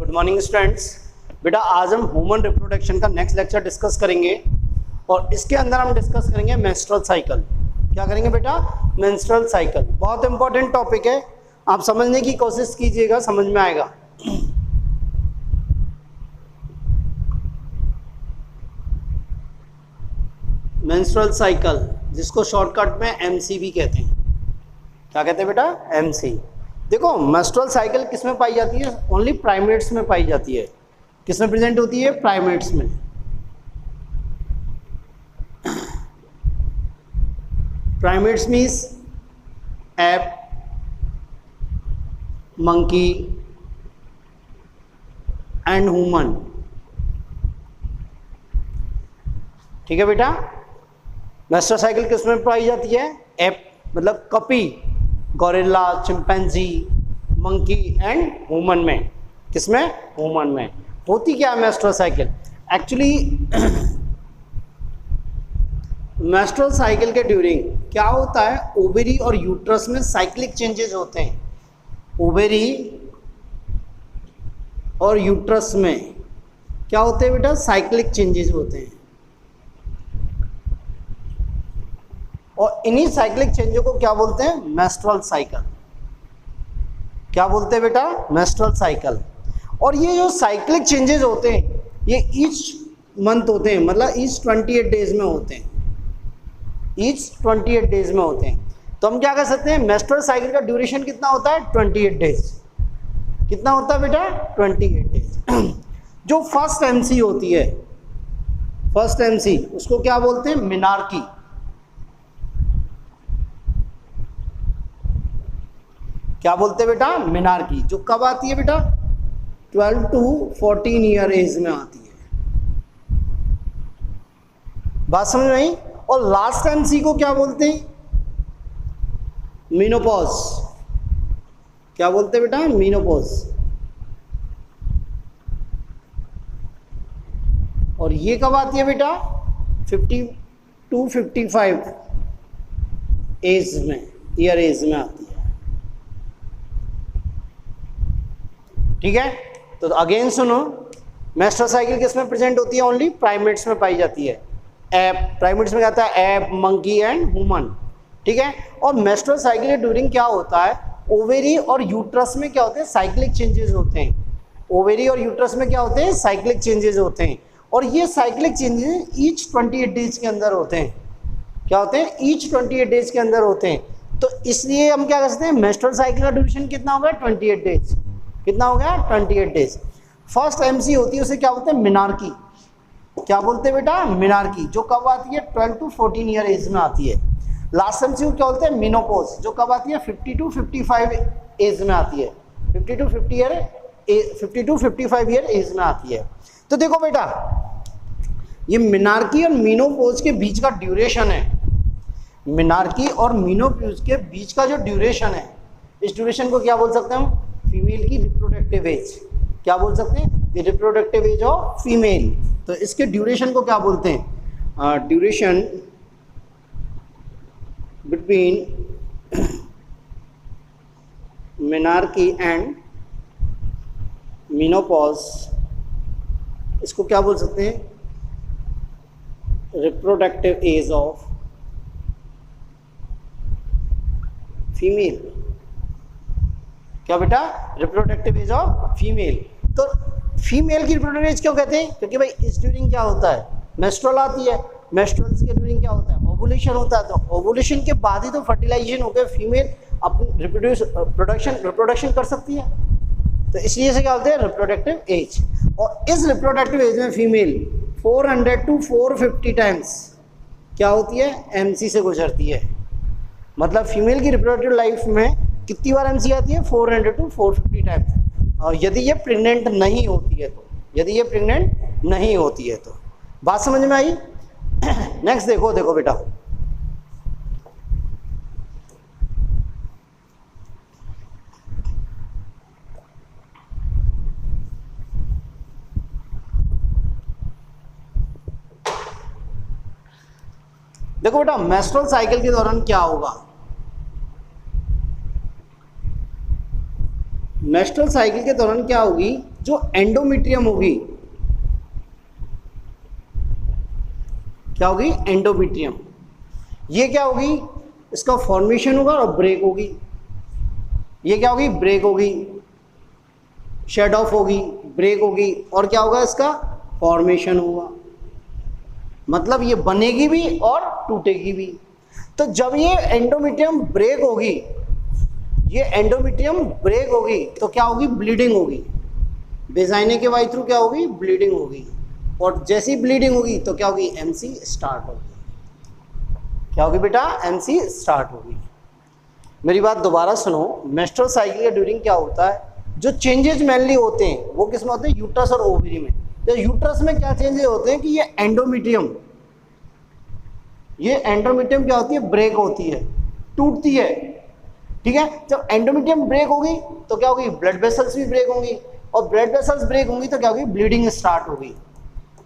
Good morning students. बेटा आज हम ह्यूमन रिप्रोडक्शन का नेक्स्ट लेक्चर डिस्कस करेंगे और इसके अंदर हम डिस्कस करेंगे मेंस्ट्रुअल साइकिल। क्या करेंगे बेटा? मेंस्ट्रुअल साइकिल बहुत इंपॉर्टेंट टॉपिक है, आप समझने की कोशिश कीजिएगा, समझ में आएगा। मेंस्ट्रुअल साइकिल जिसको शॉर्टकट में एमसी भी कहते हैं। क्या कहते हैं बेटा? एमसी। देखो मेंस्ट्रुअल साइकिल किस में पाई जाती है? ओनली प्राइमेट्स में पाई जाती है। किस में प्रेजेंट होती है? प्राइमेट्स में। Primates means app, monkey and human. ठीक है बेटा। मेंस्ट्रुअल साइकिल किस में पाई जाती है? एप मतलब कपी, gorilla, chimpanzee, monkey and human में। किसमें? ह्यूमन में। होती क्या है menstrual cycle? Actually menstrual cycle के ड्यूरिंग क्या होता है, ओवेरी और यूट्रस में साइक्लिक चेंजेस होते हैं। ओवेरी और यूट्रस में क्या होते हैं बेटा? साइक्लिक चेंजेस होते हैं। और इन्हीं साइक्लिक चेंजों को क्या बोलते हैं? Menstrual cycle. क्या बोलते हैं बेटा? Menstrual cycle. और ये जो साइक्लिक चेंजेस होते हैं ये ईच मंथ होते हैं, मतलब ईच 28 डेज में होते हैं। ईच 28 डेज में होते हैं। तो हम क्या कर सकते हैं, मेंस्ट्रुअल साइकिल का ड्यूरेशन कितना होता है? 28 डेज। कितना होता है बेटा? 28 डेज। जो फर्स्ट एमसी होती है, फर्स्ट एमसी, उसको क्या बोलते हैं? मिनार्की। क्या बोलते हैं बेटा? मिनार्की। जो कब आती है बेटा? 12 to 14 ईयर एज में आती है। बात समझ में आई? और लास्ट एमसी को क्या बोलते हैं? मीनोपॉज। क्या बोलते हैं बेटा? मीनोपॉज। और ये कब आती है बेटा? 50 to 55 एज में, ईयर एज में आती है। ठीक है। तो अगेन सुनो, मेंस्ट्रुअल साइकिल किस में प्रेजेंट होती है? ओनली प्राइमेट्स में पाई जाती है। एप, प्राइमेट्स में कहता है एप, मंकी एंड ह्यूमन। ठीक है। और मेंस्ट्रुअल साइकिल के ड्यूरिंग क्या होता है, ओवेरी और यूट्रस में क्या होते हैं? साइक्लिक चेंजेस होते हैं। ओवेरी और यूट्रस में क्या होते हैं? साइक्लिक चेंजेस होते हैं। और ये साइक्लिक चेंजेस ईच 28 डेज के अंदर होते हैं। क्या होते हैं? ईच 28 डेज के अंदर होते हैं। तो इसलिए हम क्या कर सकते हैं, मेंस्ट्रुअल साइकिल का ड्यूरेशन कितना होगा? 28 डेज। कितना हो गया? 28 डेज। फर्स्ट एमसी होती है, उसे क्या बोलते हैं? मिनार्की। क्या बोलते हैं बेटा? मिनार्की। जो कब आती है? 12 to 14 ईयर एज में आती है। लास्ट एमसी को क्या बोलते हैं? मीनोपॉज। जो कब आती है? 50 to 55 एज में आती है। 50 to 55 ईयर एज में आती है। तो देखो बेटा, ये मिनार्की और मीनोपॉज के बीच का ड्यूरेशन है। मिनार्की और मीनोपॉज के बीच का जो ड्यूरेशन है, इस ड्यूरेशन को क्या बोल सकते हैं हम? फीमेल की रिप्रोडक्टिव एज। क्या बोल सकते हैं? The reproductive age of female. तो इसके ड्यूरेशन को क्या बोलते हैं? Duration between menarche and menopause, इसको क्या बोल सकते हैं? Reproductive age of female. क्या बेटा? Reproductive age of female. तो फीमेल की रिप्रोडक्टिव एज क्यों कहते हैं? क्योंकि भाई इस ड्यूरिंग क्या होता है? मेंस्ट्रुअल आती है। मेंस्ट्रुअल्स के ड्यूरिंग क्या होता है? ओवुलेशन होता है। तो ओवुलेशन के बाद ही तो फर्टिलाइजेशन होकर फीमेल अपनी रिप्रोडक्शन कर सकती है। तो इसलिए से क्या बोलते हैं? Reproductive age. और इस रिप्रोडक्टिव एज में फीमेल 400 to 450 टाइम्स क्या होती है? एमसी से गुजरती है। मतलब फीमेल की रिप्रोडक्टिव लाइफ में कितनी बार एमसी आती है? 400 to 450 टाइम्स। और यदि ये प्रेग्नेंट नहीं होती है तो, यदि ये प्रेग्नेंट नहीं होती है तो। बात समझ में आई? नेक्स्ट देखो बेटा, देखो बेटा मेंस्ट्रुअल साइकिल के दौरान क्या होगा। मेंस्ट्रुअल साइकिल के दौरान क्या होगी, जो एंडोमेट्रियम होगी, क्या होगी? एंडोमेट्रियम। ये क्या होगी? इसका फॉर्मेशन होगा और ब्रेक होगी। ये क्या होगी? ब्रेक होगी, शेड ऑफ होगी, ब्रेक होगी, और क्या होगा? इसका फॉर्मेशन होगा। मतलब ये बनेगी भी और टूटेगी भी। तो जब ये एंडोमेट्रियम ब्रेक होगी, ये एंडोमेट्रियम ब्रेक होगी तो क्या होगी? ब्लीडिंग होगी। वेजाइना के वाई थ्रू क्या होगी? ब्लीडिंग होगी। और जैसी ब्लीडिंग होगी तो क्या होगी? एमसी स्टार्ट होगी। क्या होगी बेटा? एमसी स्टार्ट होगी। मेरी बात दोबारा सुनो, मेंस्ट्रुअल साइकिल के ड्यूरिंग क्या होता है? जो चेंजेस मेनली होते हैं वो किस में होते हैं? यूट्रस और ओवरी में। तो यूट्रस में क्या चेंजेस होते हैं कि ये एंडोमेट्रियम क्या होती है? ब्रेक होती है, टूटती है। ठीक है, जब एंडोमेट्रियम ब्रेक होगी तो क्या होगी? ब्लड वेसल्स भी ब्रेक होंगी, और ब्लड वेसल्स ब्रेक होंगी तो क्या होगी? ब्लीडिंग स्टार्ट होगी।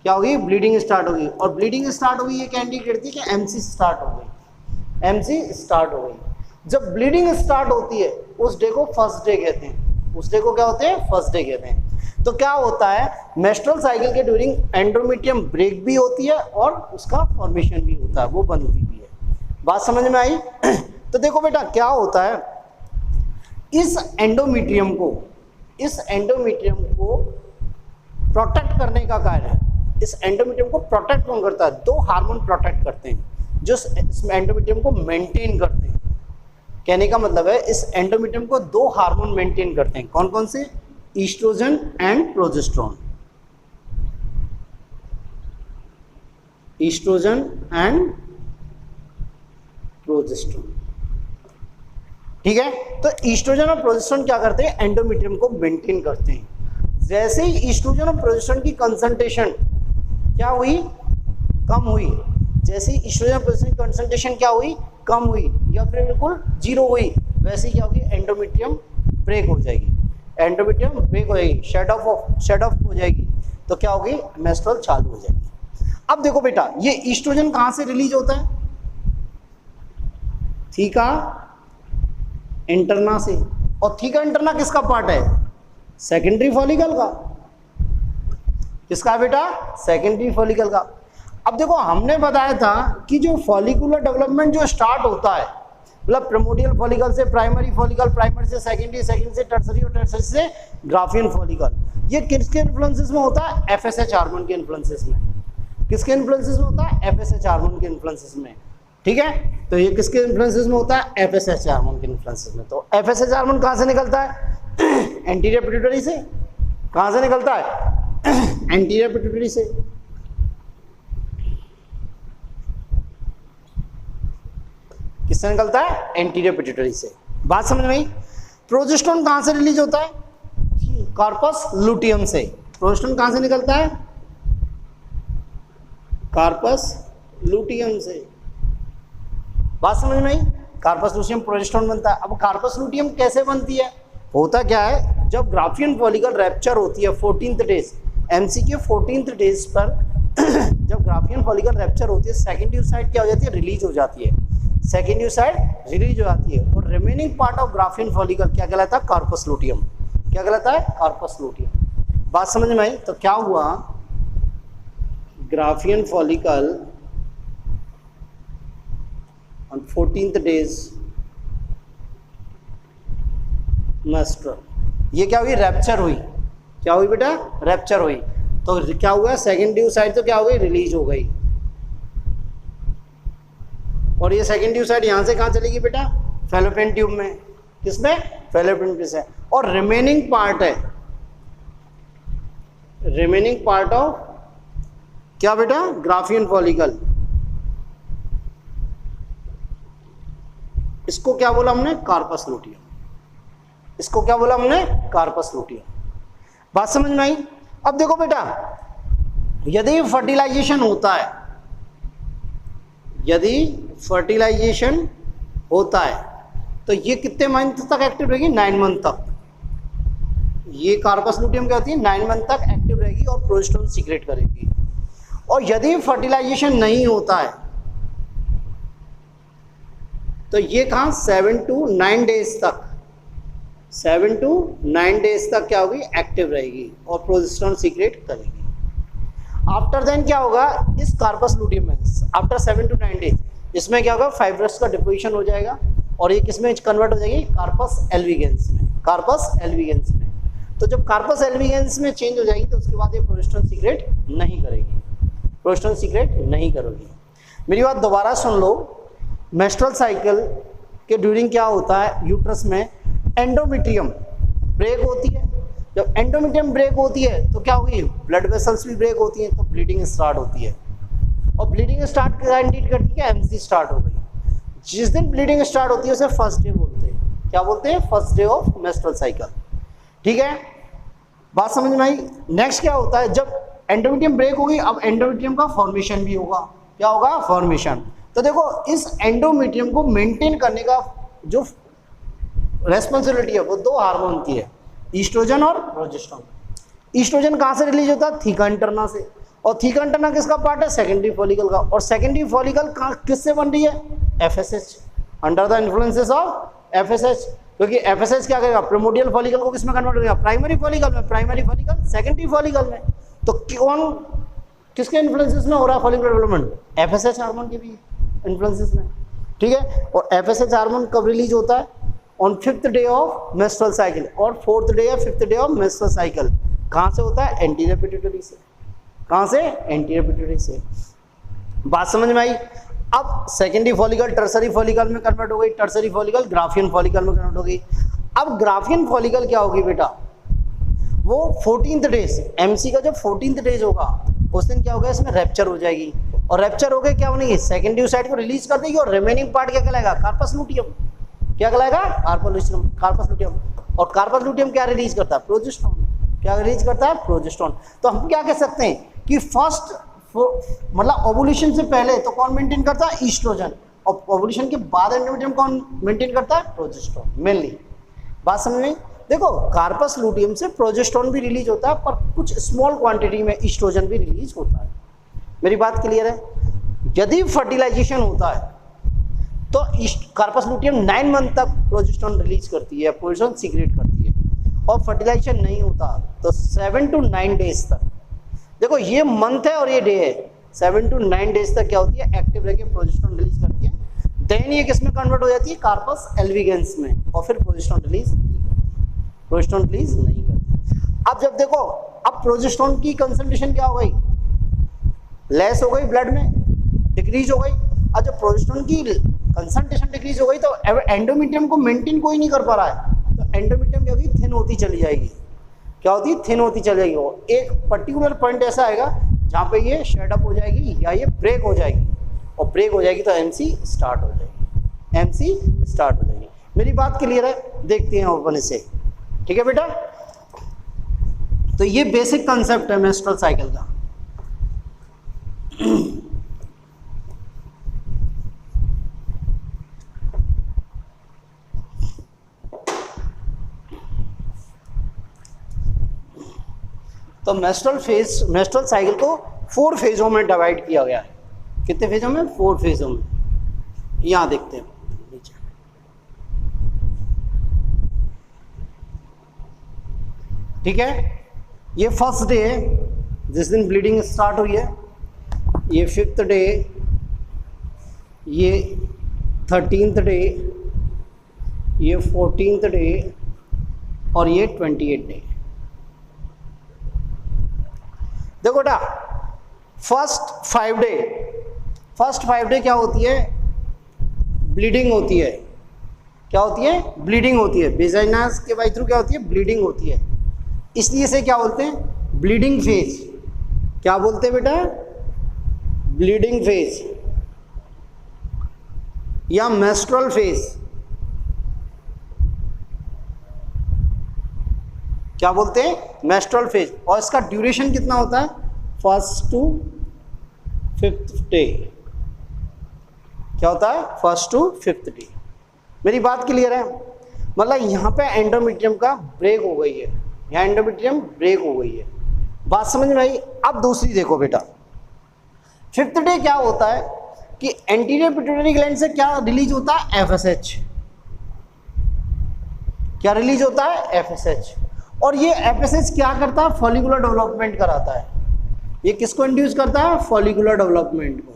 क्या होगी? ब्लीडिंग स्टार्ट होगी। और ब्लीडिंग स्टार्ट होगी, ये क्या इंडिकेट करती है कि एमसी स्टार्ट हो गई। एमसी स्टार्ट हो गई। जब ब्लीडिंग स्टार्ट होती है उस डे को फर्स्ट डे कहते हैं। उस डे को क्या होते हैं? फर्स्ट डे कहते हैं। तो क्या होता है? मेंस्ट्रुअल साइकिल के ड्यूरिंग एंडोमेट्रियम ब्रेक भी होती है और उसका फॉर्मेशन भी होता है, वो बनती भी है। बात समझ में आई? तो देखो बेटा क्या होता है, इस एंडोमेट्रियम को प्रोटेक्ट करने का कार्य है। इस एंडोमेट्रियम को प्रोटेक्ट कौन करता है? दो हार्मोन प्रोटेक्ट करते हैं जो इस एंडोमेट्रियम को मेंटेन करते हैं। कहने का मतलब है इस एंडोमेट्रियम को दो हार्मोन मेंटेन करते हैं। कौन कौन से? Estrogen and progesterone. Estrogen and progesterone. ठीक है, तो ईस्ट्रोजन और प्रोजेस्टेरोन क्या करते हैं? एंडोमेट्रियम को मेंटेन करते हैं। जैसे ही ईस्ट्रोजन और प्रोजेस्टेरोन की कंसंट्रेशन क्या हुई? कम हुई। जैसे ही ईस्ट्रोजन और प्रोजेस्टेरोन की कंसंट्रेशन क्या हुई? कम हुई, या फिर बिल्कुल जीरो हुई, वैसे ही क्या होगी? एंडोमेट्रियम ब्रेक हो जाएगी। एंडोमेट्रियम ब्रेक हो जाएगी, शेड ऑफ हो जाएगी, तो क्या होगी? मेंस्ट्रुअल चालू हो जाएगी। अब देखो बेटा, ये ईस्ट्रोजन कहां से रिलीज होता है? थीका इंटरना से। और थीका इंटरना किसका पार्ट है? सेकेंडरी फॉलिकल का। किसका बेटा? सेकेंडरी फॉलिकल का। अब देखो हमने बताया था कि जो फॉलिकुलर डेवलपमेंट जो स्टार्ट होता है, मतलब प्रिमोर्डियल फॉलिकल से प्राइमरी फॉलिकल, प्राइमरी से सेकेंडरी, सेकेंडरी से टर्सरी और टर्सरी से ग्राफियन फॉलिकल। ये किसके इन्फ्लुएंसेस में होता है? एफएसएच हार्मोन के इन्फ्लुएंसेस में। किसके इन्फ्लुएंसेस में होता है? एफएसएच हार्मोन के इन्फ्लुएंसेस में। ठीक है, तो ये किसके इन्फ्लुएंसेस में होता है? एफएसएच हार्मोन के इन्फ्लुएंसेस में। तो एफएसएच हार्मोन कहां से निकलता है? एंटीरियर पिट्यूटरी से। कहां से निकलता है? एंटीरियर पिट्यूटरी से। किससे निकलता है? एंटीरियर पिट्यूटरी से। बात समझ में आई? प्रोजेस्टेरोन कहां से रिलीज होता है? कार्पस लुटियम से। प्रोजेस्टेरोन कहां से निकलता है? कार्पस लुटियम से। बात समझ में आई? कार्पस लुटियम प्रोजेस्टेरोन बनता है। अब कार्पस लुटियम कैसे बनती है? होता क्या है, जब ग्राफियन फॉलिकल रैप्चर होती है 14th डेज, एमसी के 14th डेज पर जब ग्राफियन फॉलिकल रैप्चर होती है, सेकेंडरी ओसाइट क्या हो जाती है? रिलीज हो जाती है। सेकेंडरी ओसाइट रिलीज हो जाती है, और remaining part of Graafian follicle क्या कहलाता है? Corpus luteum. क्या कहलाता है? Corpus luteum. बात समझ में आई? तो क्या हुआ, Graafian follicle on 14th days menstrual, ये क्या हुई? रैप्चर हुई। क्या हुई बेटा? रैप्चर हुई। तो क्या हुआ? सेकेंडरी ओसाइट तो क्या हो गई? रिलीज हो गई। और ये सेकेंडरी ओसाइट यहां से कहां चलेगी बेटा? फैलोपियन ट्यूब में। किसमें? फैलोपियन ट्यूब से। और रिमेनिंग पार्ट है, रिमेनिंग पार्ट ऑफ क्या बेटा? Graafian follicle. इसको क्या बोला हमने? Corpus luteum. इसको क्या बोला हमने? Corpus luteum. बात समझ में आई? अब देखो बेटा, यदि फर्टिलाइजेशन होता है, यदि फर्टिलाइजेशन होता है तो ये कितने मंथ तक एक्टिव रहेगी? 9 मंथ तक। ये कार्पस लुटियम क्या होती है? 9 मंथ तक एक्टिव रहेगी और प्रोजेस्टेरोन सीक्रेट करेगी। और यदि फर्टिलाइजेशन नहीं होता है तो ये कहां? 7 to 9 डेज तक 7 to 9 डेज तक क्या होगी, एक्टिव रहेगी और प्रोजेस्टेरोन सीक्रेट करेगी। आफ्टर देन क्या होगा, इस कार्पस लूटियम में आफ्टर 7 to 9 डेज इसमें क्या होगा, फाइब्रस का डिपोजिशन हो जाएगा और ये किसमें कन्वर्ट हो जाएगी, कार्पस एल्विगेंस में, कार्पस एल्विगेंस में। तो जब कार्पस एल्विगेंस में चेंज हो जाएगी तो उसके बाद ये प्रोजेस्टेरोन सीक्रेट नहीं करेगी, प्रोजेस्टेरोन सीक्रेट नहीं करेगी। मेरी बात दोबारा सुन लो, मेंस्ट्रुअल साइकिल के ड्यूरिंग क्या होता है, यूट्रस में एंडोमेट्रियम ब्रेक होती है। जब एंडोमेट्रियम ब्रेक होती है तो क्या होगी, ब्लड वेसल्स भी ब्रेक होती हैं, तो ब्लीडिंग स्टार्ट होती है और ब्लीडिंग स्टार्ट इंडिकेट करती है एमसी स्टार्ट हो गई। जिस दिन ब्लीडिंग स्टार्ट होती है उसे फर्स्ट डे बोलते हैं। क्या बोलते हैं, first day of menstrual cycle. ठीक है, बात समझ में आई। नेक्स्ट क्या होता है, जब एंडोमेट्रियम ब्रेक होगी अब एंडोमेट्रियम का फॉर्मेशन भी होगा। क्या होगा, फॉर्मेशन। तो देखो इस एंडोमेट्रियम को मेंटेन करने का जो रेस्पॉन्सिबिलिटी है वो दो हार्मोन की है, ईस्ट्रोजन और प्रोजेस्टेरोन। ईस्ट्रोजन कहाँ से रिलीज होता है, थीका इंटरना से, और थीका इंटरना किसका पार्ट है, सेकेंडरी फॉलिकल का। और सेकेंडरी फॉलिकल किससे बन रही है, FSH, under the influences of FSH. क्योंकि एफएसएच क्या करेगा, प्रिमोडियल फॉलिकल को किसमें कन्वर्ट करेगा, प्राइमरी फॉलिकल में, प्राइमरी फॉलिकल सेकेंडरी फॉलिकल में। तो कौन किसके इन्फ्लुएंसेस में हो रहा है फॉलिकल डेवलपमेंट, एफएसएच हार्मोन के भी इन्फ्लुएंसेस में। ठीक है, और एफएसएच हार्मोन कब रिलीज होता है, on 5th day of menstrual cycle और 4th डे या 5th day of menstrual cycle. कहाँ से होता है, एंटीरियर पिट्यूटरी से। कहाँ से, एंटीरियर पिट्यूटरी से। बात समझ में आई। अब सेकेंडरी फॉलिकल टर्सरी फॉलिकल में कन्वर्ट हो गई, टर्सरी फॉलिकल ग्राफियन फॉलिकल में कन्वर्ट हो गई। अब ग्राफियन फॉलिकल क्या होगी बेटा, वो 14th डेज, एमसी का जब 14th डेज होगा उस दिन क्या होगा, इसमें रैप्चर हो जाएगी और रैप्चर हो गए क्या बनेगी, सेकेंडरी साइड को रिलीज कर देगी और रिमेनिंग पार्ट क्या कहलाएगा, कार्पस लूटियम। क्या कहलाएगा, कार्पस लूटियम। और कार्पस लूटियम क्या रिलीज करता है, प्रोजेस्टेरोन। क्या रिलीज करता है, प्रोजेस्टेरोन। तो हम क्या कह सकते हैं कि फर्स्ट मतलब ओवुलेशन से पहले तो कौन मेंटेन करता है, ईस्ट्रोजन, और ओवुलेशन के बाद एंडोमेट्रियम कौन मेंटेन करता है, प्रोजेस्टेरोन मेनली। बात समझ में। देखो कार्पस लूटियम से प्रोजेस्टेरोन भी रिलीज होता है पर कुछ स्मॉल क्वांटिटी में ईस्ट्रोजन भी रिलीज होता है। मेरी बात क्लियर है। यदि फर्टिलाइजेशन होता है तो कार्पस लूटियम 9 मंथ तक प्रोजेस्टेरोन रिलीज करती है, प्रोजेस्टेरोन सीक्रेट करती है। और फर्टिलाइजेशन नहीं होता तो 7 to 9 डेज तक, देखो ये मंथ है और ये डे है, 7 to 9 डेज तक क्या होती है, एक्टिव रह के प्रोजेस्टेरोन रिलीज करती है। देन ये किस में कन्वर्ट हो जाती है, कार्पस एल्विगेंस में, और फिर प्रोजेस्टेरोन रिलीज नहीं करती, प्रोजेस्टेरोन रिलीज नहीं करती। अब जब देखो, अब प्रोजेस्टेरोन की कंसंट्रेशन क्या हो गई, लेस हो गई, ब्लड में डिक्रीज हो गई। अब जब प्रोजेस्टेरोन की कंसंट्रेशन डिक्रीज हो गई तो एंडोमेट्रियम को मेंटेन कोई नहीं कर पा रहा है, तो एंडोमेट्रियम क्या होगी, थिन होती चली जाएगी। क्या होती, थिन होती चली जाएगी। वो एक पर्टिकुलर पॉइंट ऐसा आएगा जहाँ पे ये शेड अप हो जाएगी या ये ब्रेक हो जाएगी, और ब्रेक हो जाएगी तो एमसी स्टार्ट हो जाएगी, एमसी स्टार्ट हो जाएगी। मेरी बात क्लियर है, देखते हैं अपन इसे। ठीक है बेटा, तो ये बेसिक कंसेप्ट है मेंस्ट्रुअल साइकिल का। तो मेंस्ट्रुअल साइकिल को 4 फेजों में डिवाइड किया गया है। कितने फेजों में, 4 फेजों में। यहां देखते हैं नीचे। ठीक है, ये फर्स्ट डे है जिस दिन ब्लीडिंग स्टार्ट हुई है, ये 5th डे, ये 13th डे, ये 14th डे और ये 28th डे। देखो बेटा, फर्स्ट 5 डे क्या होती है, ब्लीडिंग होती है। क्या होती है, ब्लीडिंग होती है। वेजाइनास के बाई थ्रू क्या होती है, ब्लीडिंग होती है। इसलिए इसे क्या बोलते हैं, ब्लीडिंग फेज। क्या बोलते हैं बेटा, ब्लीडिंग फेज या मेंस्ट्रुअल फेज। क्या बोलते हैं, मेंस्ट्रुअल फेज। और इसका ड्यूरेशन कितना होता है, 1st to 5th डे। क्या होता है, 1st to 5th डे। मेरी बात क्लियर है। मतलब यहाँ पे एंडोमेट्रियम का ब्रेक हो गई है, यहाँ एंडोमेट्रियम ब्रेक हो गई है। बात समझ में आई। अब दूसरी देखो बेटा, 5th डे क्या होता है कि एंटीरियर पिट्यूटरी ग्लैंड से क्या रिलीज होता है, एफएसएच। क्या रिलीज होता है, FSH। और ये FSH क्या करता है, फॉलिकुलर डेवलपमेंट कराता है। ये किसको इंड्यूस करता है, फॉलिकुलर डेवलपमेंट को।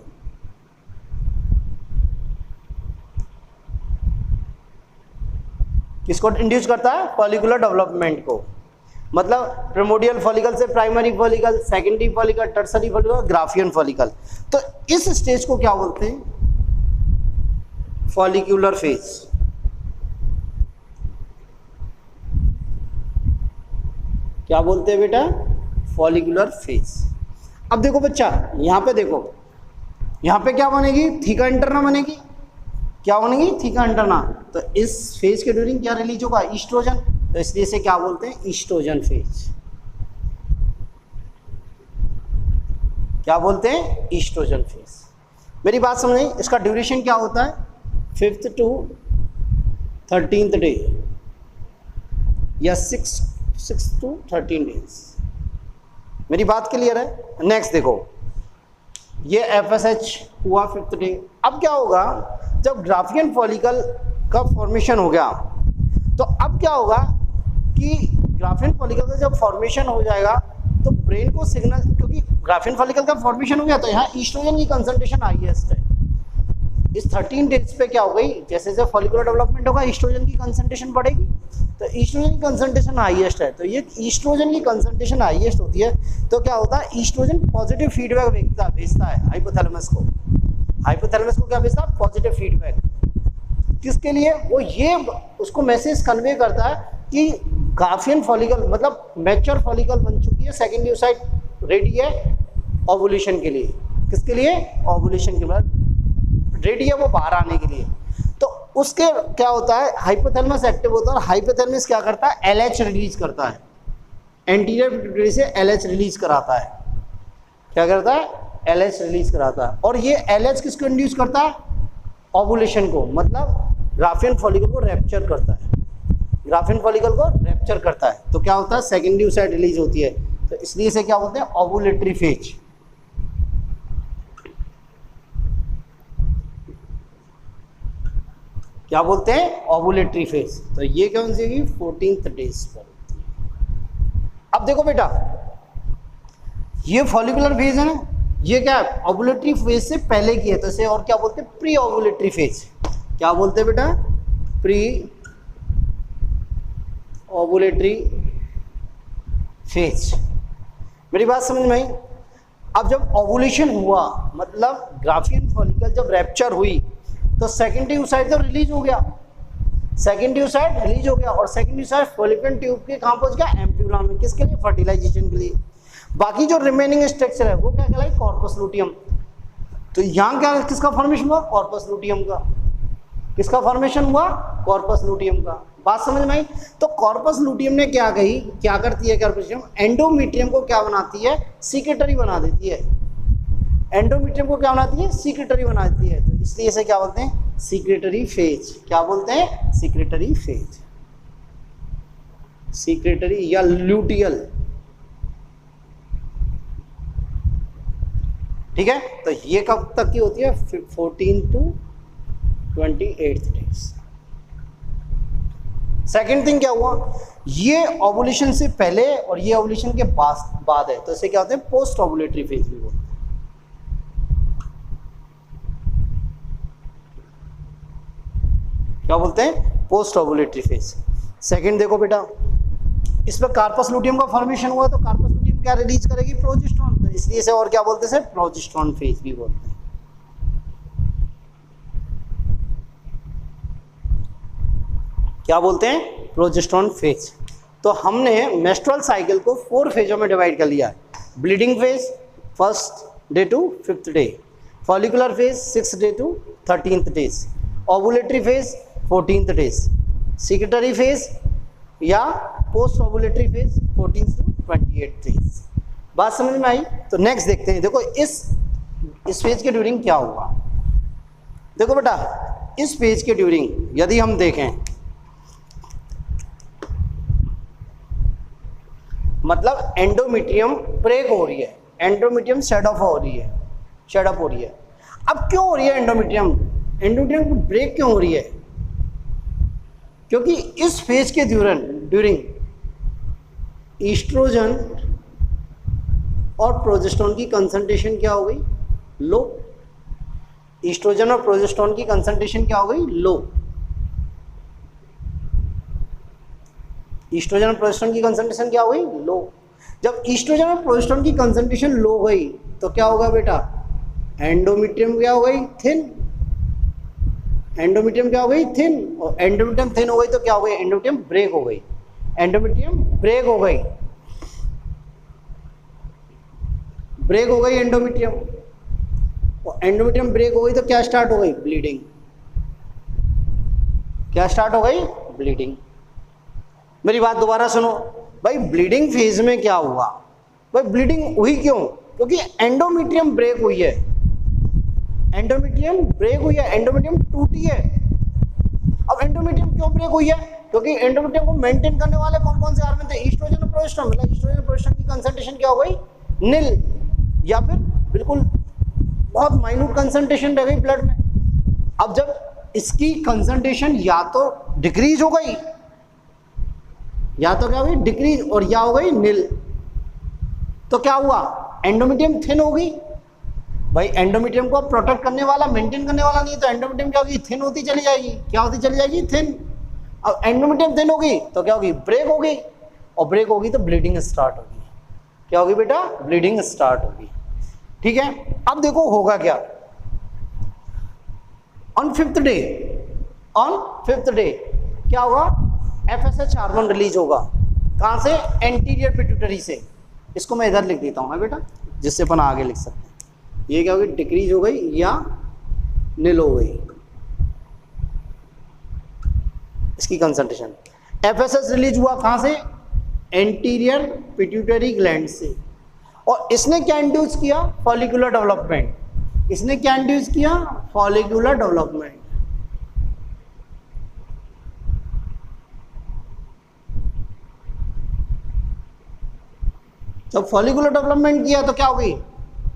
किसको इंड्यूस करता है, फॉलिकुलर डेवलपमेंट को। मतलब प्रिमोडियल फॉलिकल से primary follicle, secondary follicle, tertiary follicle, Graafian follicle. तो इस स्टेज को क्या बोलते हैं, फॉलिक्यूलर फेज। क्या बोलते हैं बेटा, फॉलिक्यूलर फेज। अब देखो बच्चा, यहां पे देखो, यहां पे क्या बनेगी, थीका इंटरना बनेगी। क्या बनेगी, थीका इंटरना। तो इस फेज के ड्यूरिंग क्या रिलीज होगा, ईस्ट्रोजन। तो इसलिए इसे क्या बोलते हैं, ईस्ट्रोजन फेज। क्या बोलते हैं, ईस्ट्रोजन फेज। मेरी बात समझ आई। इसका ड्यूरेशन क्या होता है, 5th to 13th डे या 6 to 13 डेज। मेरी बात क्लियर है। नेक्स्ट देखो, ये FSH हुआ 5th डे। अब क्या होगा, जब ग्राफियन फॉलिकल का फॉर्मेशन हो गया, तो अब क्या होगा कि ग्राफियन फॉलिकल का जब फॉर्मेशन हो जाएगा तो ब्रेन को सिग्नल, क्योंकि ग्राफियन फॉलिकल का फॉर्मेशन हो गया तो यहाँ ईस्ट्रोजन की कंसंट्रेशन हाईएस्ट है। इस 13 डेज पे क्या हो गई, जैसे जैसे फॉलिकुलर डेवलपमेंट होगा ईस्ट्रोजन की कंसंट्रेशन बढ़ेगी, तो ईस्ट्रोजन की कंसंट्रेशन हाईएस्ट है। तो ये ईस्ट्रोजन की कंसंट्रेशन हाईएस्ट होती है तो क्या होता है, ईस्ट्रोजन पॉजिटिव फीडबैक भेजता है हाइपोथैलेमस को। हाइपोथैलेमस को क्या भेजता है, पॉजिटिव फीडबैक। किसके लिए, वो ये उसको मैसेज कन्वे करता है कि ग्राफियन फॉलिकल मतलब मैच्योर फॉलिकल बन चुकी है, सेकेंडरी ओसाइट रेडी है ओवुलेशन के लिए। किसके लिए, ओवुलेशन के बाद रेडी है वो बाहर आने के लिए। तो उसके क्या होता है, हाइपोथैलेमस एक्टिव होता है और हाइपोथैलेमस क्या करता है, LH रिलीज करता है। एंटीरियर पिट्यूटरी से LH रिलीज कराता है। क्या करता है, LH रिलीज कराता है। और ये LH किसको इंड्यूस करता है, ओवुलेशन को। मतलब ग्राफियन फॉलिकल को रैप्चर करता है, ग्राफियन फॉलिकल को रैप्चर करता है। तो क्या होता है, सेकेंडरी ओसाइट रिलीज होती है। तो इसलिए इसे क्या बोलते हैं, ओवुलेटरी फेज। क्या बोलते हैं, ओवुलेटरी फेज। तो ये कौन सी होगी, 14th डेज पर। अब देखो बेटा, ये फॉलिकुलर फेज है ना, ये क्या है, ओवुलेटरी फेज से पहले की है, तो इसे और क्या बोलते हैं, प्री ओवुलेटरी फेज। क्या बोलते हैं बेटा, प्री ओवुलेटरी फेज। मेरी बात समझ में आई। अब जब ओवुलेशन हुआ, मतलब ग्राफियन फॉलिकल जब रैप्चर हुई, तो सेकेंडरी ओसाइट तो रिलीज हो गया, सेकेंडरी ओसाइट रिलीज हो गया। और सेकेंडरी ओसाइट फॉलिकल ट्यूब के कहाँ पहुंच गया, एम्प्यूला में। किसके लिए, फर्टिलाइजेशन के लिए। बाकी जो रिमेनिंग स्ट्रक्चर है वो क्या कहलाए, कॉर्पस लूटियम। तो यहाँ क्या, किसका फॉर्मेशन हुआ, कॉर्पस लूटियम का। किसका फॉर्मेशन हुआ, कॉर्पस लूटियम का। बात समझ में आई। तो कॉर्पस लूटियम ने क्या कही, क्या करती है कॉर्पस लूटियम, एंडोमीट्रियम को क्या बनाती है, सीक्रेटरी बना देती है। एंडोमीट्रियम को क्या बनाती है, सीक्रेटरी बना देती है। तो इसलिए इसे क्या बोलते हैं, सीक्रेटरी फेज। क्या बोलते हैं, सीक्रेटरी फेज, सीक्रेटरी या ल्यूटियल। ठीक है। तो ये कब तक की होती है, 14 to 28 डेज। सेकेंड थिंग क्या हुआ, ये ओवुलेशन से पहले और ये ओवुलेशन के बाद है, तो इसे क्या होते हैं, पोस्ट ओवुलेटरी फेज भी बोलते हैं। क्या बोलते हैं, पोस्ट ओवुलेटरी फेज। सेकंड देखो बेटा, इस पर कार्पस लूटियम का फॉर्मेशन हुआ, तो कार्पस लूटियम क्या रिलीज करेगी, प्रोजेस्टेरॉन। तो इसलिए इसे और क्या बोलते हैं, प्रोजेस्टेरॉन फेज भी बोलते हैं। क्या बोलते हैं, प्रोजेस्टेरॉन फेज। तो हमने मेस्ट्रुअल साइकिल को 4 फेजों में डिवाइड कर लिया है। Bleeding phase 1st day to 5th day, follicular phase 6th day to 13th days, ovulatory phase 14th days, secretory phase या post ovulatory phase 14th to 28 days. बात समझ में आई। तो नेक्स्ट देखते हैं। देखो इस फेज के ड्यूरिंग क्या हुआ। देखो बेटा, इस फेज के ड्यूरिंग यदि हम देखें, मतलब एंडोमीट्रियम ब्रेक हो रही है, एंडोमीट्रियम शेड ऑफ हो रही है, शेड ऑफ हो रही है। अब क्यों हो रही है एंडोमीट्रियम, एंडोमीट्रियम ब्रेक क्यों हो रही है, क्योंकि इस फेज के ड्यूरिंग ईस्ट्रोजन और प्रोजेस्टेरोन की कंसंट्रेशन क्या हो गई, लो। ईस्ट्रोजन और प्रोजेस्टेरोन की कंसंट्रेशन क्या हो गई, लो। ईस्ट्रोजन और प्रोजेस्टेरोन की कंसंट्रेशन क्या हो गई, लो। जब ईस्ट्रोजन और प्रोजेस्टेरोन की कंसंट्रेशन लो हो गई तो क्या होगा बेटा, एंडोमेट्रियम क्या हो गई, थिन। एंडोमेट्रियम क्या हो गई, थिन। और एंडोमेट्रियम थिन हो गई तो क्या हो गई, एंडोमेट्रियम ब्रेक हो गई। एंडोमेट्रियम ब्रेक हो गई, ब्रेक हो गई एंडोमेट्रियम। और एंडोमेट्रियम ब्रेक हो गई तो क्या स्टार्ट हो गई, ब्लीडिंग। क्या स्टार्ट हो गई, ब्लीडिंग। मेरी बात दोबारा सुनो भाई, ब्लीडिंग फेज में क्या हुआ भाई, ब्लीडिंग हुई क्यों, क्योंकि एंडोमेट्रियम ब्रेक हुई है। एंडोमेट्रियम ब्रेक हुई है, एंडोमेट्रियम टूटी है। अब एंडोमेट्रियम क्यों ब्रेक हुई है, क्योंकि एंडोमेट्रियम को मेंटेन करने वाले कौन कौन से हार्मोन थे, ईस्ट्रोजन और प्रोजेस्टेरोन। मतलब ईस्ट्रोजन और प्रोजेस्टेरोन की कंसंट्रेशन क्या हो गई, नील, या फिर बिल्कुल बहुत माइन्यूट कंसंट्रेशन रह गई ब्लड में। अब जब इसकी कंसंट्रेशन या तो डिक्रीज हो गई, या तो क्या हो गई, डिक्रीज, और या हो गई नील, तो क्या हुआ, एंडोमेट्रियम थिन होगी। भाई एंडोमेट्रियम को प्रोटेक्ट करने वाला, मेंटेन करने वाला नहीं है, तो एंडोमेट्रियम क्या होगी, थिन होती चली जाएगी। क्या होती चली जाएगी, थिन। अब एंडोमेट्रियम थिन होगी तो क्या होगी, ब्रेक होगी, और ब्रेक होगी तो ब्लीडिंग स्टार्ट होगी। क्या होगी बेटा, ब्लीडिंग स्टार्ट होगी। ठीक है, अब देखो होगा क्या, ऑन फिफ्थ डे क्या होगा, FSH हार्मोन रिलीज होगा। कहां से, एंटीरियर पिट्यूटरी से। इसको मैं इधर लिख देता हूं है बेटा, जिससे अपन आगे लिख सकते हैं। ये क्या होगी, डिक्रीज हो गई या नील हो गई इसकी कंसंट्रेशन। FSH रिलीज हुआ कहां से, एंटीरियर पिट्यूटरी ग्लैंड से। और इसने क्या इंड्यूस किया, फॉलिकुलर डेवलपमेंट। इसने क्या इंड्यूस किया, फॉलिकुलर डेवलपमेंट। जब फॉलिकुलर डेवलपमेंट किया तो क्या हो गई,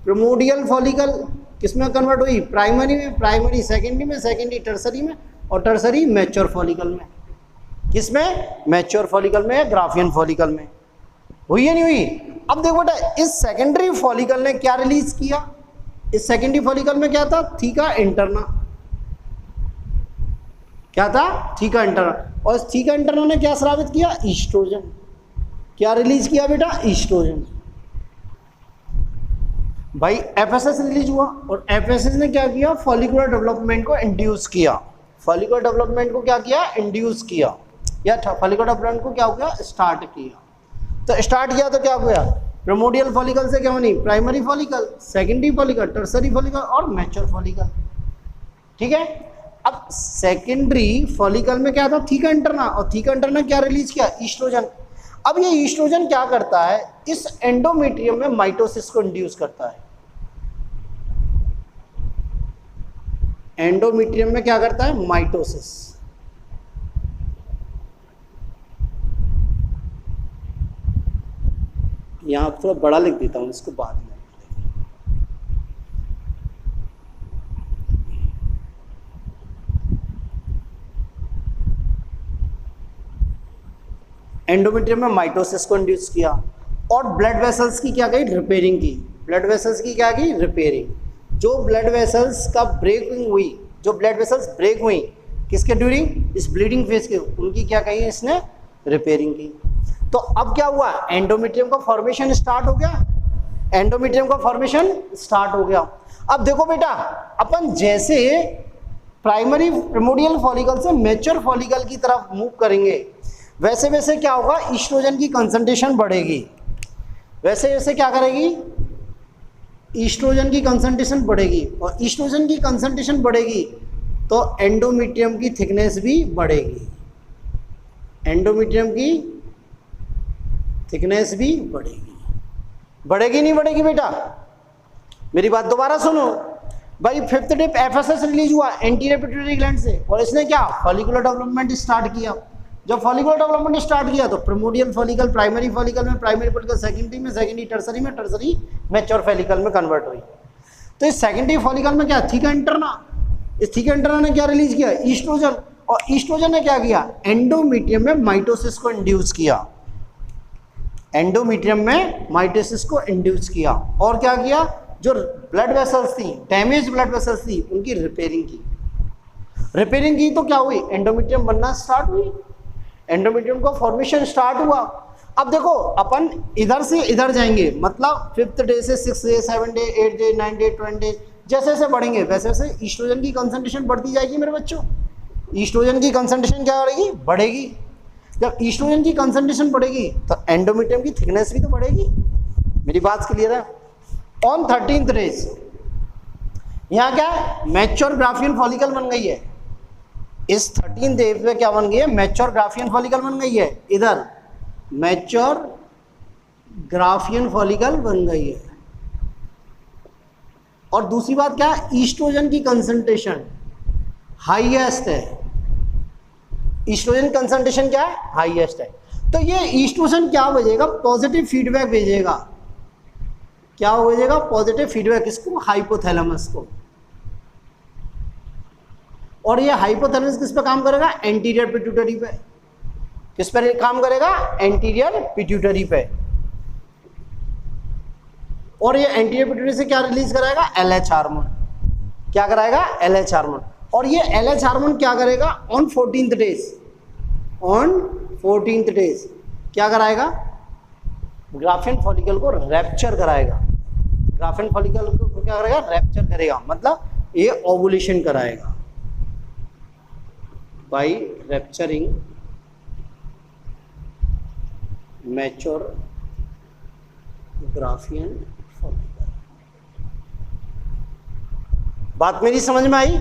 प्रिमोडियल फॉलिकल किसमें कन्वर्ट हुई, प्राइमरी में, प्राइमरी सेकेंडरी में, सेकेंडरी टर्सरी में, और टर्सरी मैच्योर फॉलिकल में। किसमें, मैच्योर फॉलिकल में, ग्राफियन फॉलिकल में। हुई या नहीं हुई। अब देखो बेटा, इस सेकेंडरी फॉलिकल ने क्या रिलीज किया, इस सेकेंडरी फॉलिकल में क्या था, थीका इंटरना। क्या था, थीका इंटरना। और इस थीका इंटरना ने क्या स्रावित किया, ईस्ट्रोजन। क्या रिलीज किया बेटा, ईस्ट्रोजन। भाई FSH रिलीज हुआ, और FSH ने क्या किया, फॉलिकुलर डेवलपमेंट को इंड्यूस किया। फॉलिकुलर डेवलपमेंट को क्या किया, इंड्यूस किया, या फॉलिकुलर डेवलपमेंट को क्या हो गया, स्टार्ट किया। तो स्टार्ट किया तो क्या हो गया, प्रिमोडियल फॉलिकल से क्या बनी, primary follicle, secondary follicle, tertiary follicle और मैच्योर फॉलिकल। ठीक है, अब सेकेंडरी फॉलिकल में क्या था, थीका इंटरना, और थीका इंटरना क्या रिलीज किया, ईस्ट्रोजन। अब ये ईस्ट्रोजन क्या करता है, इस एंडोमेट्रियम में माइटोसिस को इंड्यूस करता है। एंडोमेट्रियम में क्या करता है, माइटोसिस। यहां थोड़ा बड़ा लिख देता हूं इसको बाद में। एंडोमेट्रियम में माइटोसिस को इंड्यूस किया, और ब्लड वेसल्स की क्या की, रिपेयरिंग की। ब्लड वेसल्स की क्या की, रिपेयरिंग। जो ब्लड वेसल्स का ब्रेकिंग हुई, जो ब्लड वेसल्स ब्रेक हुई किसके ड्यूरिंग, इस ब्लीडिंग फेज के, उनकी क्या कही इसने, रिपेयरिंग की। तो अब क्या हुआ, एंडोमेट्रियम का फॉर्मेशन स्टार्ट हो गया। एंडोमेट्रियम का फॉर्मेशन स्टार्ट हो गया। अब देखो बेटा, अपन जैसे प्राइमरी प्रिमोडियल फॉलिकल से मैच्योर फॉलिकल की तरफ मूव करेंगे, वैसे वैसे क्या होगा, ईस्ट्रोजन की कंसंट्रेशन बढ़ेगी। वैसे वैसे क्या करेगी, ईस्ट्रोजन की कंसंट्रेशन बढ़ेगी, और ईस्ट्रोजन की कंसंट्रेशन बढ़ेगी तो एंडोमेट्रियम की थिकनेस भी बढ़ेगी। एंडोमेट्रियम की थिकनेस भी बढ़ेगी। बढ़ेगी नहीं बढ़ेगी बेटा, मेरी बात दोबारा सुनो भाई। फिफ्थ डे FSH रिलीज हुआ एंटीरियर पिट्यूटरी ग्लैंड से, और इसने क्या, फॉलिकुलर डेवलपमेंट स्टार्ट किया। जब फॉलिकुलर डेवलपमेंट स्टार्ट किया तो प्रिमोडियल फॉलिकल प्राइमरी फॉलिकल में, प्राइमरी फॉलिकल सेकेंडरी में, सेकेंडरी टर्सरी में, टर्सरी मैच्योर फॉलिकल में कन्वर्ट हुई। तो इस सेकेंडरी फॉलिकल में क्या, थीका इंटरना। इस थीका इंटरना ने क्या रिलीज किया, ईस्ट्रोजन। और ईस्ट्रोजन ने क्या किया, एंडोमीट्रियम में माइटोसिस को इंड्यूस किया, एंडोमीट्रियम में माइटोसिस को इंड्यूस किया। और क्या किया, जो ब्लड वेसल्स थी, डैमेज ब्लड वेसल्स थी, उनकी रिपेयरिंग की। रिपेयरिंग की तो क्या हुई, एंडोमीट्रियम बनना स्टार्ट हुई, एंडोमीट्रियम का फॉर्मेशन स्टार्ट हुआ। अब देखो अपन इधर से इधर जाएंगे, मतलब 5th डे से 6th day, 7th day, 8th day, 9th day, 20th day, जैसे जैसे बढ़ेंगे वैसे वैसे ईस्ट्रोजन की कंसंट्रेशन बढ़ती जाएगी मेरे बच्चों। ईस्ट्रोजन की कंसंट्रेशन क्या बढ़ेगी, बढ़ेगी। जब ईस्ट्रोजन की कंसंट्रेशन बढ़ेगी तो एंडोमीट्रियम की थिकनेस भी तो बढ़ेगी। मेरी बात क्लियर है। ऑन 13th डेज यहाँ क्या है, मैच्योर ग्राफियन फॉलिकल बन गई है। इस 13th डे पे क्या बन गई है, मैच्योर ग्राफियन फॉलिकल बन गई है। इधर मैच्योर ग्राफियन फॉलिकल बन गई है। और दूसरी बात क्या है, ईस्ट्रोजन की कंसंट्रेशन हाईएस्ट है। ईस्ट्रोजन कंसंट्रेशन क्या है, हाईएस्ट है। तो ये ईस्ट्रोजन क्या भेजेगा, पॉजिटिव फीडबैक भेजेगा। क्या भेजेगा, पॉजिटिव फीडबैक, किसको, हाइपोथैलेमस को। और ये हाइपोथैलेमस किस पे काम करेगा, एंटीरियर पिट्यूटरी पे। किस पे काम करेगा, एंटीरियर पिट्यूटरी पे। और ये एंटीरियर पिट्यूटरी से क्या रिलीज कराएगा, LH हार्मोन। क्या कराएगा, LH हार्मोन। और ये LH हार्मोन क्या करेगा, on 14th days, on 14th days क्या कराएगा, ग्राफियन फॉलिकल को रैप्चर कराएगा। ग्राफियन फॉलिकल को क्या करेगा, रैप्चर करेगा, मतलब ये ओवुलेशन कराएगा by rupturing mature Graafian follicle. बात मेरी समझ में आई।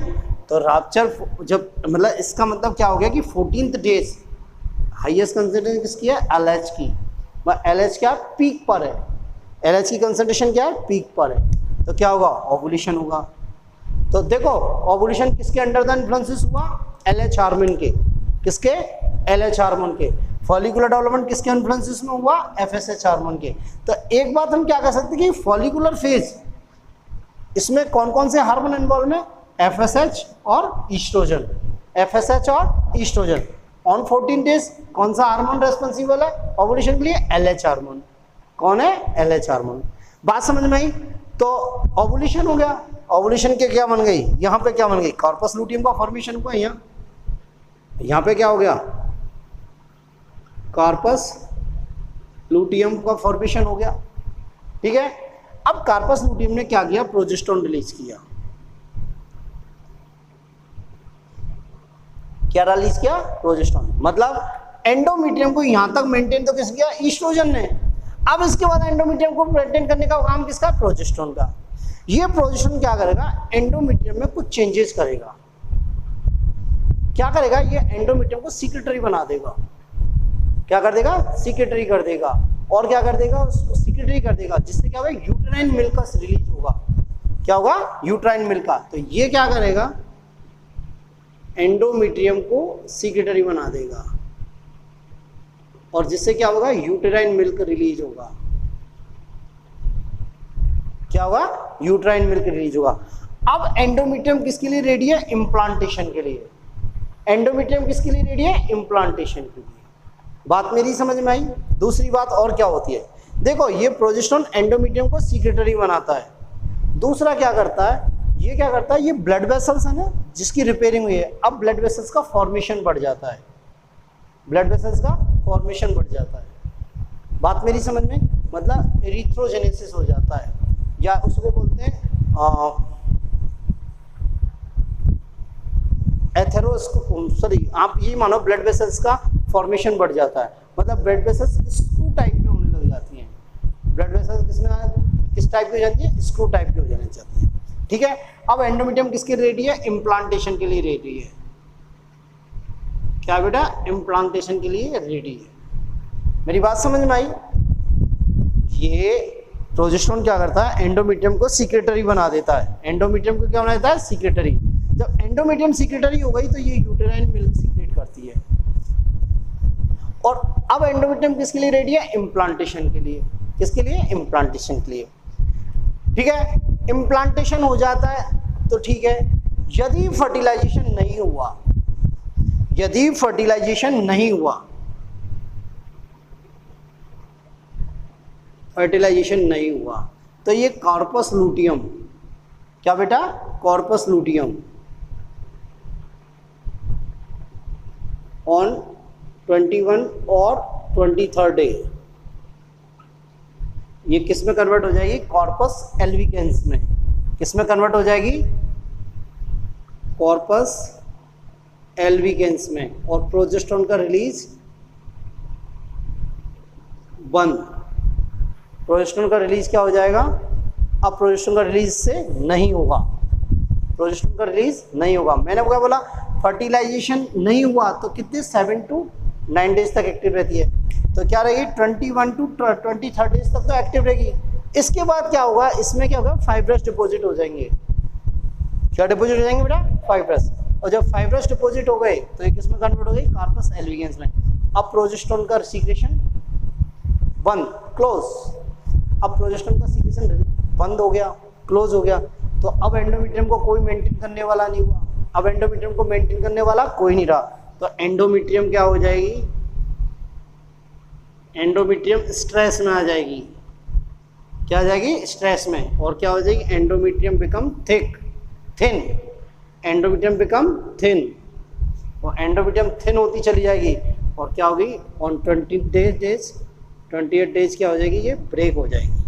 तो रैप्चर जब, मतलब इसका मतलब क्या हो गया कि 14th डेज हाईएस्ट कंसंट्रेशन किसकी है, LH की। LH क्या पीक पर है, LH की कंसंट्रेशन क्या है, पीक पर है। तो क्या होगा, ओवुलेशन होगा। तो देखो ओवुलेशन किसके अंडर द इन्फ्लुएंसेस हुआ, LH हार्मोन के। किसके, LH हार्मोन के। फॉलिकुलर डेवलपमेंट किसके इन्फ्लुएंसेस में हुआ, FSH हार्मोन के। तो एक बात हम क्या कह सकते हैं कि फॉलिकुलर फेज, इसमें कौन कौन से हार्मोन इन्वॉल्व है, FSH और ईस्ट्रोजन। FSH और ईस्ट्रोजन। ऑन 14 डेज कौन सा हार्मोन रेस्पॉन्सिबल है ओवुलेशन के लिए, LH हार्मोन। कौन है, LH हार्मोन। बात समझ में आई। तो ओवुलेशन हो गया, ओवुलेशन के क्या बन गई, यहाँ पे क्या बन गई, कॉर्पस लूटियम का फॉर्मेशन हुआ। यहाँ पे क्या हो गया, कॉर्पस लूटियम का फॉर्मेशन हो गया। ठीक है। अब कॉर्पस लूटियम ने क्या किया, प्रोजेस्टेरोन रिलीज किया। क्या रिलीज किया, प्रोजेस्टेरोन। मतलब एंडोमीट्रियम को यहां तक मेंटेन तो किस किया, ईस्ट्रोजन ने। अब इसके बाद एंडोमीट्रियम को मेंटेन करने का काम किसका, प्रोजेस्टेरोन का। ये प्रोजेस्टेरोन क्या करेगा, एंडोमीट्रियम में कुछ चेंजेस करेगा। क्या करेगा, ये एंडोमीट्रियम को सीक्रेटरी बना देगा। क्या कर देगा, सीक्रेटरी कर देगा। और क्या कर देगा, उसको सीक्रेटरी कर देगा, जिससे क्या होगा, यूट्राइन मिल्कस रिलीज होगा। क्या होगा, यूट्राइन मिल्क। तो ये क्या करेगा, एंडोमीट्रियम को सीक्रेटरी बना देगा, और जिससे क्या होगा, यूटेराइन मिल्क रिलीज होगा। क्या होगा, यूटेराइन मिल्क रिलीज होगा। अब एंडोमीट्रियम किसके लिए रेडी है, इम्प्लांटेशन के लिए। एंडोमीट्रियम किसके लिए रेडी है, इम्प्लांटेशन के लिए। बात मेरी समझ में आई। दूसरी बात और क्या होती है, देखो ये प्रोजेस्टेरोन एंडोमीट्रियम को सीक्रेटरी बनाता है। दूसरा क्या करता है, ये क्या करता है, ये ब्लड वेसल्स है ना, जिसकी रिपेयरिंग हुई है। अब ब्लड वेसल्स का फॉर्मेशन बढ़ जाता है, ब्लड वेसल्स का फॉर्मेशन बढ़ जाता है। बात मेरी समझ में, मतलब एरिथ्रोजेनेसिस हो जाता है, या उसको बोलते हैं सॉरी आप यही मानो, ब्लड वेसल्स का फॉर्मेशन बढ़ जाता है। मतलब ब्लड वेसल्स स्क्रू टाइप की होने लग जाती हैं। ब्लड वेसल्स किस टाइप की हो जाती है, स्क्रू टाइप की हो जानी चाहिए। ठीक है। अब एंडोमीट्रियम किसके रेडी है, इम्प्लांटेशन के लिए रेडी है। क्या बेटा, इम्प्लांटेशन के लिए रेडी है। मेरी बात समझ में आई। ये प्रोजेस्टेरोन क्या करता है, एंडोमीट्रियम को सीक्रेटरी बना देता है। एंडोमीट्रियम को क्या बना देता है, सीक्रेटरी। जब एंडोमीट्रियम सीक्रेटरी हो गई तो ये यूटेराइन मिल्क सीक्रेट करती है। और अब एंडोमीट्रियम किसके लिए रेडी है, इम्प्लांटेशन के लिए। किसके लिए, इम्प्लांटेशन के लिए। ठीक है। इम्प्लांटेशन हो जाता है तो ठीक है। यदि फर्टिलाइजेशन नहीं हुआ, यदि फर्टिलाइजेशन नहीं हुआ, फर्टिलाइजेशन नहीं हुआ तो ये कॉर्पस लूटियम, क्या बेटा, कॉर्पस लूटियम ऑन 21 और 23rd डे ये किस में कन्वर्ट हो जाएगी, कॉर्पस एल्विकेंस में। किस में कन्वर्ट हो जाएगी, कॉर्पस एल्विकेंस में। और प्रोजेस्टेरोन का रिलीज बंद, प्रोजेस्टेरोन का रिलीज क्या हो जाएगा, अब प्रोजेस्टेरोन का रिलीज से नहीं होगा, प्रोजेस्टेरोन का रिलीज नहीं होगा। मैंने क्या बोला, फर्टिलाइजेशन नहीं हुआ तो कितने 7 to 9 डेज तक एक्टिव रहती है, तो क्या रहेगी 21 to 23rd डेज तक तो एक्टिव रहेगी। इसके बाद क्या होगा, इसमें क्या होगा, फाइब्रस डिपॉजिट हो जाएंगे। क्या डिपॉजिट हो जाएंगे बेटा, फाइब्रस। और जब फाइब्रस डिपॉजिट हो गए तो ये किस में कन्वर्ट हो गई, कार्पस एल्विकेंस में। अब प्रोजेस्टेरोन का सीक्रेशन बंद, क्लोज। अब प्रोजेस्टेरोन का सीक्रेशन बंद हो गया, क्लोज हो गया, तो अब एंडोमेट्रियम को कोई मेंटेन करने वाला नहीं हुआ। अब एंडोमेट्रियम को मेंटेन करने वाला कोई नहीं रहा, तो एंडोमेट्रियम क्या हो जाएगी, एंडोमेट्रियम स्ट्रेस में आ जाएगी। क्या आ जाएगी, स्ट्रेस में। और क्या हो जाएगी, endometrium become thick, thin, endometrium become thin, और एंडोमेट्रियम थिन होती चली जाएगी। और क्या होगी, ऑन 28 डेज क्या हो जाएगी, ये ब्रेक हो जाएगी।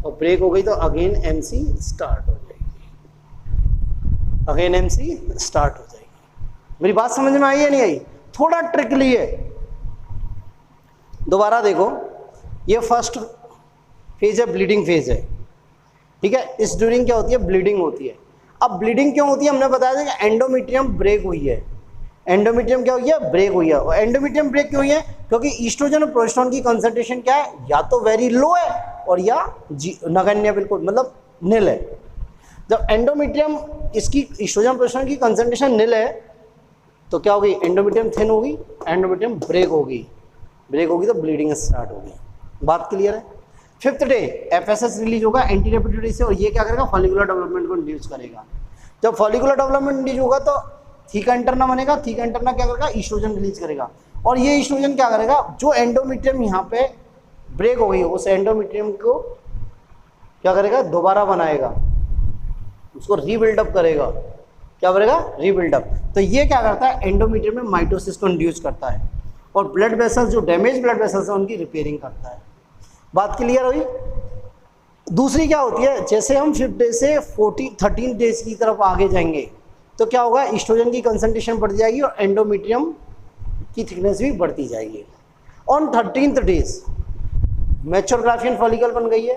और ब्रेक हो गई तो अगेन एमसी स्टार्ट हो जाएगी, अगेन एमसी स्टार्ट हो जाएगी। मेरी बात समझ में आई है नहीं आई, थोड़ा ट्रिकली है। दोबारा देखो, ये फर्स्ट फेज है, ब्लीडिंग फेज है, ठीक है। इस ड्यूरिंग क्या होती है, ब्लीडिंग होती है। अब ब्लीडिंग क्यों होती है, हमने बताया था कि एंडोमेट्रियम ब्रेक हुई है। एंडोमेट्रियम क्या हुई है, ब्रेक हुई है। और एंडोमेट्रियम ब्रेक क्यों हुई है, क्योंकि ईस्ट्रोजन और प्रोजेस्टेरोन की कंसंट्रेशन क्या है, या तो वेरी लो है और या नगण्य, बिल्कुल मतलब नील है। जब एंडोमेट्रियम इसकी ईस्ट्रोजन प्रोजेस्टेरोन की कंसंट्रेशन नील है तो क्या होगी, एंडोमेट्रियम थिन होगी, एंडोमेट्रियम ब्रेक होगी, ब्रेक होगी तो ब्लीडिंग स्टार्ट होगी। बात क्लियर है। 5th डे एफएसएस रिलीज होगा एंटी रेपिट्यूटरी से, और ये क्या करेगा, फॉलिकुलर डेवलपमेंट को इंड्यूस करेगा। जब फॉलिकुलर डेवलपमेंट इंड्यूस होगा तो थीका इंटरना बनेगा, थीका इंटरना क्या करेगा, ईस्ट्रोजन रिलीज करेगा। और ये ईस्ट्रोजन क्या करेगा, जो एंडोमेट्रियम यहाँ पे ब्रेक हो गई उस एंडोमेट्रियम को क्या करेगा, दोबारा बनाएगा, उसको रीबिल्डअप करेगा। क्या करेगा, रीबिल्डअप। तो ये क्या करता है, एंडोमेट्रियम में माइटोसिस को इंड्यूस करता है, और ब्लड वेसल्स, जो डैमेज ब्लड वेसल्स हैं उनकी रिपेयरिंग करता है। बात क्लियर हुई। दूसरी क्या होती है, जैसे हम 5th डे से 13 डेज की तरफ आगे जाएंगे तो क्या होगा, ईस्ट्रोजन की कंसंट्रेशन बढ़ जाएगी और एंडोमेट्रियम की थिकनेस भी बढ़ती जाएगी। On 13th days mature Graafian follicle बन गई है।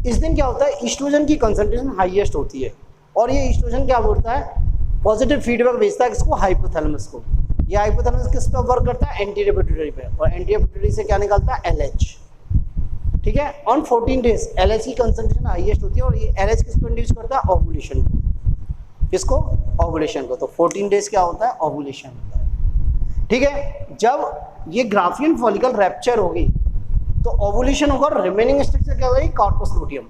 इस दिन क्या होता है, ईस्ट्रोजन की कंसंट्रेशन हाईएस्ट होती है, और ये ईस्ट्रोजन क्या बोलता है, पॉजिटिव फीडबैक भेजता है किसको, हाइपोथैलेमस को। ये हाइपोथैलेमस किस पे वर्क करता है, एंटी रेपिट्यूटरी पे, और एंटी रेपिट्यूटरी से क्या निकलता है, एलएच, ठीक है। ऑन 14 डेज एलएच की कंसंट्रेशन हाईएस्ट होती है, और ये एलएच किसको इंड्यूस करता है, ओवुलेशन को। किसको, ओवुलेशन को। तो 14 डेज क्या होता है, ओवुलेशन होता है, ठीक है। जब ये ग्राफियन फॉलिकल रैप्चर होगी तो ओवुलेशन होगा, और रिमेनिंग स्ट्रक्चर क्या होगा, कॉर्पस लूटियम।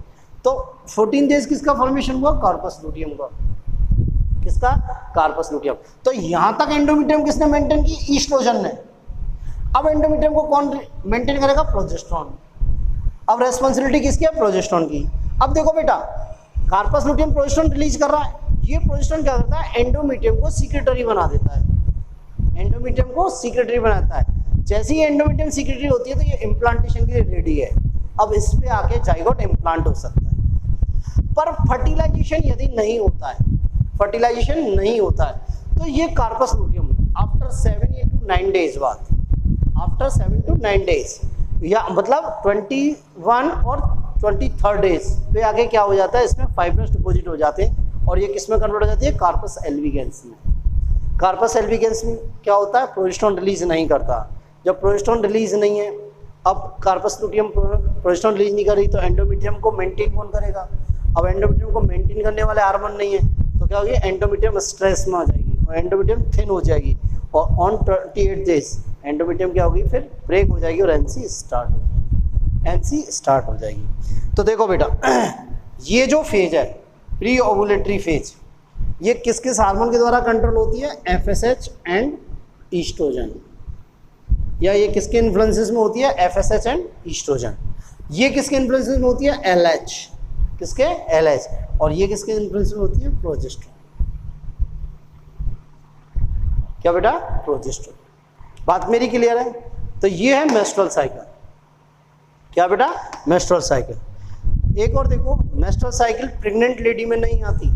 तो 14 डेज किसका फॉर्मेशन हुआ, कॉर्पस लूटियम का। किसका, कार्पस लूटियम। तो यहां तक एंडोमेट्रियम किसने मेंटेन की, ईस्ट्रोजन ने। अब एंडोमेट्रियम को कौन मेंटेन करेगा, प्रोजेस्टेरोन। अब रेस्पॉन्सिबिलिटी किसकी है, प्रोजेस्टेरोन की। अब देखो बेटा, कार्पस लूटियम प्रोजेस्टेरोन रिलीज कर रहा है, ये प्रोजेस्टेरोन क्या करता है, एंडोमेट्रियम को सीक्रेटरी बना देता है, एंडोमेट्रियम को सीक्रेटरी बनाता है। जैसे ही एंडोमेट्रियम सीक्रेटरी होती है तो ये इम्प्लांटेशन के लिए रेडी है। अब इस पे आके जाइगोट इम्प्लांट हो सकता है। पर फर्टिलाइजेशन यदि नहीं होता है, फर्टिलाइजेशन नहीं होता है, तो ये corpus luteum after 7 to 9 days बाद, आफ्टर 7 to 9 डेज, या मतलब 21 और 23rd डेज पे आगे क्या हो जाता है, इसमें फाइब्रस डिपॉजिट हो जाते हैं, और ये किस में कन्वर्ट हो जाती है, कार्पस एल्विकेंस में। कार्पस एल्विकेंस में क्या होता है, प्रोजेस्टेरोन रिलीज नहीं करता। जब प्रोजेस्टेरोन रिलीज नहीं है, अब कार्पस लूटियम प्रोजेस्टेरोन रिलीज नहीं कर रही, तो एंडोमेट्रियम को मेंटेन कौन करेगा। अब एंडोमेट्रियम को मेंटेन करने वाले हार्मोन नहीं है, तो क्या होगी, एंडोमेट्रियम स्ट्रेस में आ जाएगी और एंडोमेट्रियम थिन हो जाएगी, और ऑन 28 डेज एंडोमेट्रियम क्या होगी, फिर ब्रेक हो जाएगी और एनसी स्टार्ट हो जाएगी, एनसी स्टार्ट हो जाएगी। तो देखो बेटा, ये जो फेज है प्री ओवुलेटरी फेज, ये किस किस हार्मोन के द्वारा कंट्रोल होती है? FSH and estrogen. या ये किसके इन्फ्लुएंसेस में होती है? FSH and estrogen. ये किसके इन्फ्लुएंसेस में होती है? LH। किसके? LH। और ये किसके इन्फ्लुएंस में होती है? प्रोजेस्टेरोन। क्या बेटा? प्रोजेस्टेरोन। बात मेरी क्लियर है? तो ये है मेंस्ट्रुअल साइकिल। क्या बेटा? Menstrual cycle. एक और देखो, मेंस्ट्रुअल साइकिल प्रेग्नेंट लेडी में नहीं आती।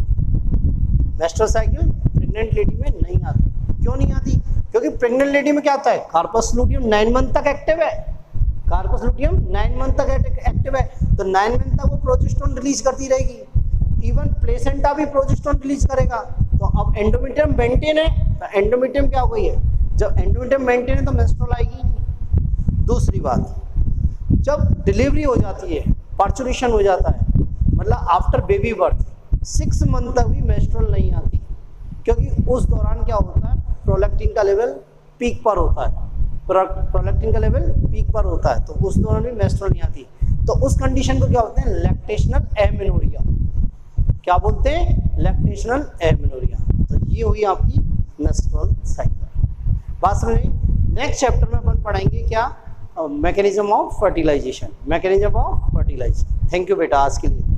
मेंस्ट्रुअल साइकिल प्रेग्नेंट लेडी में नहीं आती। क्यों नहीं आती? क्योंकि प्रेग्नेंट लेडी में क्या होता है? कार्पस लूटियम 9 मंथ तक एक्टिव है। कार्पस लूटियम 9 मंथ तक एक्टिव है, तो 9 मंथ तक वो प्रोजेस्टेरोन रिलीज करती रहेगी। इवन प्लेसेंटा भी प्रोजेस्टेरोन रिलीज करेगा। तो अब एंडोमेट्रियम मेंटेन है, तो एंडोमेट्रियम क्या हो गई है? जब एंडोमेट्रियम मेंटेन है तो मेंस्ट्रुअल आएगी। दूसरी बात, जब डिलीवरी हो जाती है, पार्चुरेशन हो जाता है, मतलब आफ्टर बेबी बर्थ 6 मंथ तक भी मेंस्ट्रुअल नहीं आती, क्योंकि उस दौरान क्या होता है? प्रोलैक्टिन का लेवल पीक पर होता है। प्रोलैक्टिन का लेवल पीक पर होता है, तो उस दौरान भी मेंस्ट्रुअल नहीं आती। तो उस कंडीशन को क्या बोलते हैं? Lactational amenorrhoea. क्या बोलते हैं? Lactational amenorrhoea. तो ये हुई आपकी मेंस्ट्रुअल साइकिल। बात समझ? नेक्स्ट चैप्टर में अपन पढ़ेंगे क्या? Mechanism of fertilization. Mechanism of fertilization. Thank you बेटा, आज के लिए।